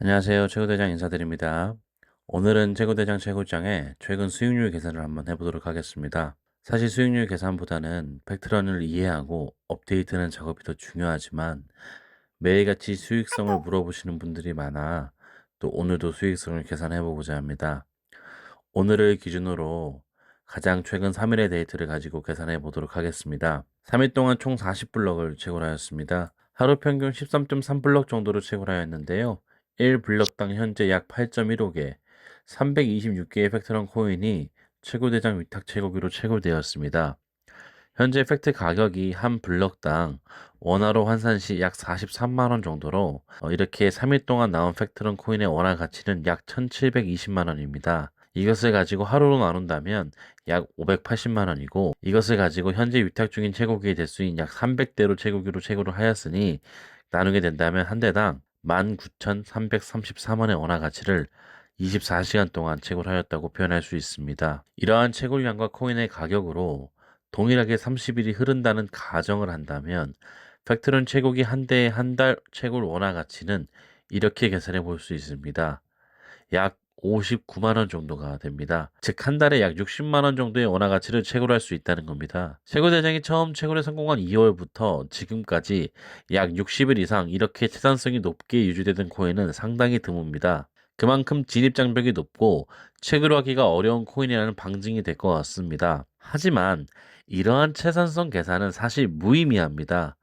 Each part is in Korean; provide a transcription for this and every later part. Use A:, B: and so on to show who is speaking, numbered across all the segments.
A: 안녕하세요. 최고대장 인사드립니다. 오늘은 최고대장 최고장의 최근 수익률 계산을 한번 해보도록 하겠습니다. 사실 수익률 계산보다는 팩트런을 이해하고 업데이트하는 작업이 더 중요하지만 매일같이 수익성을 물어보시는 분들이 많아 또 오늘도 수익성을 계산해보고자 합니다. 오늘을 기준으로 가장 최근 3일의 데이터를 가지고 계산해 보도록 하겠습니다. 3일 동안 총 40블럭을 채굴하였습니다. 하루 평균 13.3블럭 정도로 채굴하였는데요. 1블럭당 현재 약 8.15개, 326개의 팩트런 코인이 최고대장 위탁 채굴기로 채굴되었습니다. 현재 팩트 가격이 한 블럭당 원화로 환산 시 약 43만 원 정도로 이렇게 3일 동안 나온 팩트런 코인의 원화 가치는 약 1720만 원입니다. 이것을 가지고 하루로 나눈다면 약 580만 원이고 이것을 가지고 현재 위탁 중인 채굴기의 대수인 약 300대로 채굴기로 채굴을 하였으니 나누게 된다면 한 대당 19,333원의 원화 가치를 24시간 동안 채굴하였다고 표현할 수 있습니다. 이러한 채굴량과 코인의 가격으로 동일하게 30일이 흐른다는 가정을 한다면 팩트런 채굴기 한 대의 한 달 채굴 원화 가치는 이렇게 계산해 볼 수 있습니다. 약 59만 원 정도가 됩니다. 즉 한 달에 약 60만 원 정도의 원화 가치를 채굴할 수 있다는 겁니다. 채굴대장이 처음 채굴에 성공한 2월부터 지금까지 약 60일 이상 이렇게 채산성이 높게 유지되던 코인은 상당히 드뭅니다. 그만큼 진입 장벽이 높고 채굴하기가 어려운 코인이라는 방증이 될 것 같습니다. 하지만 이러한 채산성 계산은 사실 무의미합니다.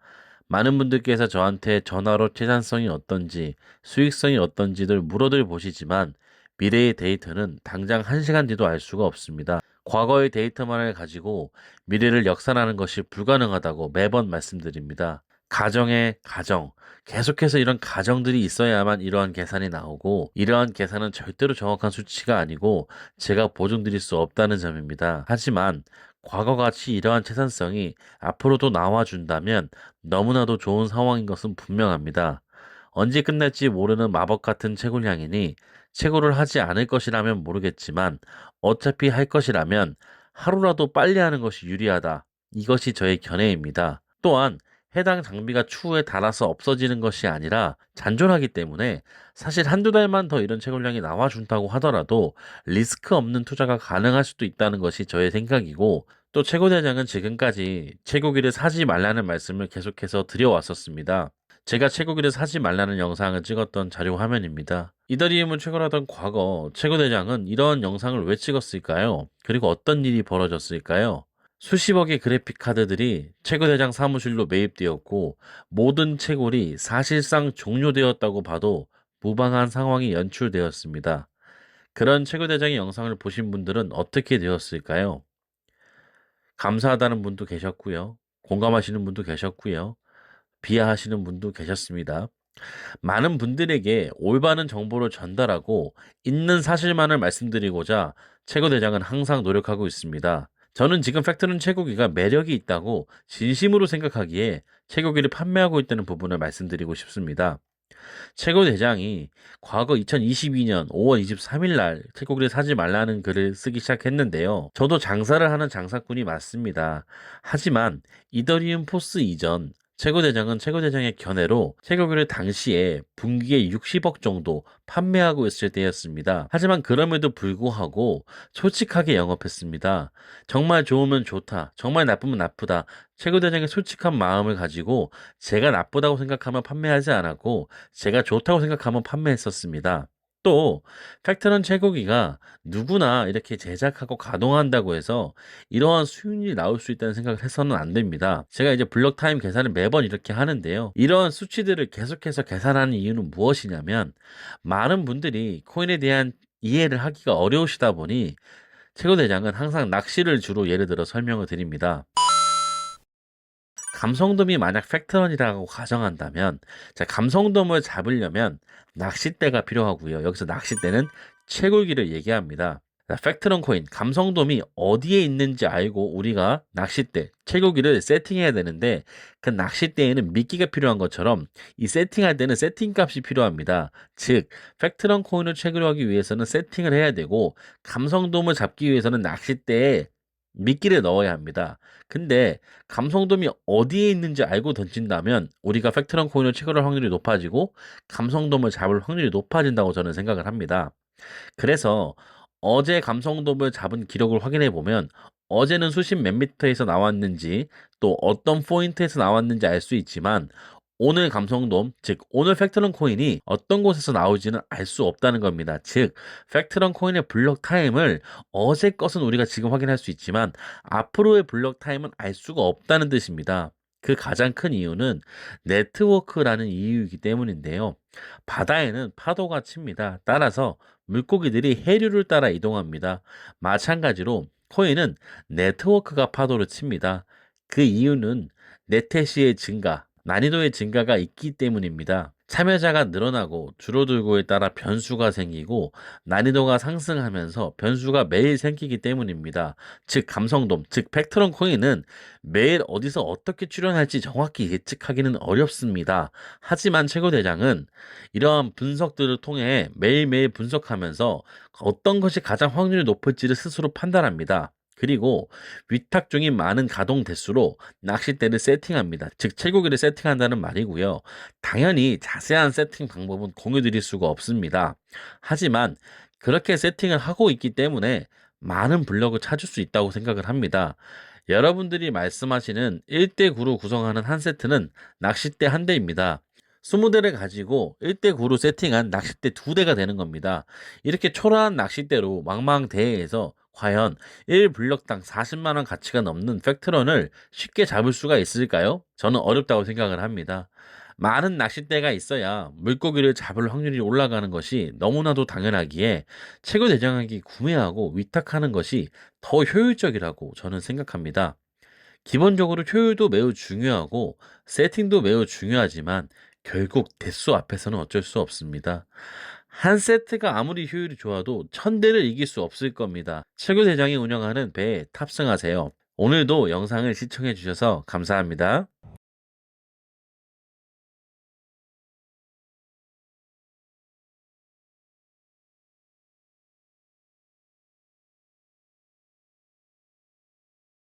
A: 많은 분들께서 저한테 전화로 채산성이 어떤지, 수익성이 어떤지를 물어들 보시지만 미래의 데이터는 당장 1시간 뒤도 알 수가 없습니다. 과거의 데이터만을 가지고 미래를 역산하는 것이 불가능하다고 매번 말씀드립니다. 가정의 가정, 계속해서 이런 가정들이 있어야만 이러한 계산이 나오고 이러한 계산은 절대로 정확한 수치가 아니고 제가 보증드릴 수 없다는 점입니다. 하지만 과거같이 이러한 채산성이 앞으로도 나와준다면 너무나도 좋은 상황인 것은 분명합니다. 언제 끝날지 모르는 마법 같은 채굴량이니 채굴을 하지 않을 것이라면 모르겠지만 어차피 할 것이라면 하루라도 빨리 하는 것이 유리하다. 이것이 저의 견해입니다. 또한 해당 장비가 추후에 닳아서 없어지는 것이 아니라 잔존하기 때문에 사실 한두 달만 더 이런 채굴량이 나와준다고 하더라도 리스크 없는 투자가 가능할 수도 있다는 것이 저의 생각이고 또 최고대장은 지금까지 채굴기를 사지 말라는 말씀을 계속해서 드려왔었습니다. 제가 채굴기를 사지 말라는 영상을 찍었던 자료 화면입니다. 이더리움을 채굴하던 과거 최고대장은 이런 영상을 왜 찍었을까요? 그리고 어떤 일이 벌어졌을까요? 수십억의 그래픽 카드들이 최고대장 사무실로 매입되었고 모든 채굴이 사실상 종료되었다고 봐도 무방한 상황이 연출되었습니다. 그런 최고대장의 영상을 보신 분들은 어떻게 되었을까요? 감사하다는 분도 계셨고요. 공감하시는 분도 계셨고요. 비하하시는 분도 계셨습니다. 많은 분들에게 올바른 정보를 전달하고 있는 사실만을 말씀드리고자 최고대장은 항상 노력하고 있습니다. 저는 지금 팩트는 채굴기가 매력이 있다고 진심으로 생각하기에 채굴기를 판매하고 있다는 부분을 말씀드리고 싶습니다. 최고대장이 과거 2022년 5월 23일 날 채굴기를 사지 말라는 글을 쓰기 시작했는데요. 저도 장사를 하는 장사꾼이 맞습니다. 하지만 이더리움 포스 이전 최고대장은 최고대장의 견해로 채굴기를 당시에 분기에 60억 정도 판매하고 있을 때였습니다. 하지만 그럼에도 불구하고 솔직하게 영업했습니다. 정말 좋으면 좋다, 정말 나쁘면 나쁘다. 최고대장의 솔직한 마음을 가지고 제가 나쁘다고 생각하면 판매하지 않았고 제가 좋다고 생각하면 판매했었습니다. 또 팩트런 채굴기가 누구나 이렇게 제작하고 가동한다고 해서 이러한 수익률이 나올 수 있다는 생각을 해서는 안 됩니다. 제가 이제 블록 타임 계산을 매번 이렇게 하는데요. 이러한 수치들을 계속해서 계산하는 이유는 무엇이냐면 많은 분들이 코인에 대한 이해를 하기가 어려우시다 보니 최고대장은 항상 낚시를 주로 예를 들어 설명을 드립니다. 감성돔이 만약 팩트런이라고 가정한다면 자, 감성돔을 잡으려면 낚싯대가 필요하고요. 여기서 낚싯대는 채굴기를 얘기합니다. 자, 팩트런 코인, 감성돔이 어디에 있는지 알고 우리가 낚싯대, 채굴기를 세팅해야 되는데 그 낚싯대에는 미끼가 필요한 것처럼 이 세팅할 때는 세팅 값이 필요합니다. 즉, 팩트런 코인을 채굴하기 위해서는 세팅을 해야 되고 감성돔을 잡기 위해서는 낚싯대에 미끼를 넣어야 합니다. 근데 감성돔이 어디에 있는지 알고 던진다면 우리가 팩트럼 코인을 채굴할 확률이 높아지고 감성돔을 잡을 확률이 높아진다고 저는 생각을 합니다. 그래서 어제 감성돔을 잡은 기록을 확인해 보면 어제는 수십 몇 미터에서 나왔는지 또 어떤 포인트에서 나왔는지 알 수 있지만 오늘 감성돔, 즉 오늘 팩트런 코인이 어떤 곳에서 나올지는 알 수 없다는 겁니다. 즉 팩트런 코인의 블록 타임을 어제 것은 우리가 지금 확인할 수 있지만 앞으로의 블록 타임은 알 수가 없다는 뜻입니다. 그 가장 큰 이유는 네트워크라는 이유이기 때문인데요. 바다에는 파도가 칩니다. 따라서 물고기들이 해류를 따라 이동합니다. 마찬가지로 코인은 네트워크가 파도를 칩니다. 그 이유는 네테시의 증가, 난이도의 증가가 있기 때문입니다. 참여자가 늘어나고 줄어들고에 따라 변수가 생기고 난이도가 상승하면서 변수가 매일 생기기 때문입니다. 즉 감성돔, 즉 팩트럼 코인은 매일 어디서 어떻게 출현할지 정확히 예측하기는 어렵습니다. 하지만 최고대장은 이러한 분석들을 통해 매일매일 분석하면서 어떤 것이 가장 확률이 높을지를 스스로 판단합니다. 그리고 위탁 중인 많은 가동 대수로 낚싯대를 세팅합니다. 즉 채굴기를 세팅한다는 말이고요. 당연히 자세한 세팅 방법은 공유드릴 수가 없습니다. 하지만 그렇게 세팅을 하고 있기 때문에 많은 블럭을 찾을 수 있다고 생각을 합니다. 여러분들이 말씀하시는 1대9로 구성하는 한 세트는 낚싯대 한 대입니다. 20대를 가지고 1대9로 세팅한 낚싯대 2대가 되는 겁니다. 이렇게 초라한 낚싯대로 망망대해에서 과연 1블럭당 40만 원 가치가 넘는 팩트런을 쉽게 잡을 수가 있을까요? 저는 어렵다고 생각을 합니다. 많은 낚싯대가 있어야 물고기를 잡을 확률이 올라가는 것이 너무나도 당연하기에 최고 대장하기 구매하고 위탁하는 것이 더 효율적이라고 저는 생각합니다. 기본적으로 효율도 매우 중요하고 세팅도 매우 중요하지만 결국 대수 앞에서는 어쩔 수 없습니다. 한 세트가 아무리 효율이 좋아도 1000대를 이길 수 없을 겁니다. 최고 대장이 운영하는 배에 탑승하세요. 오늘도 영상을 시청해 주셔서 감사합니다.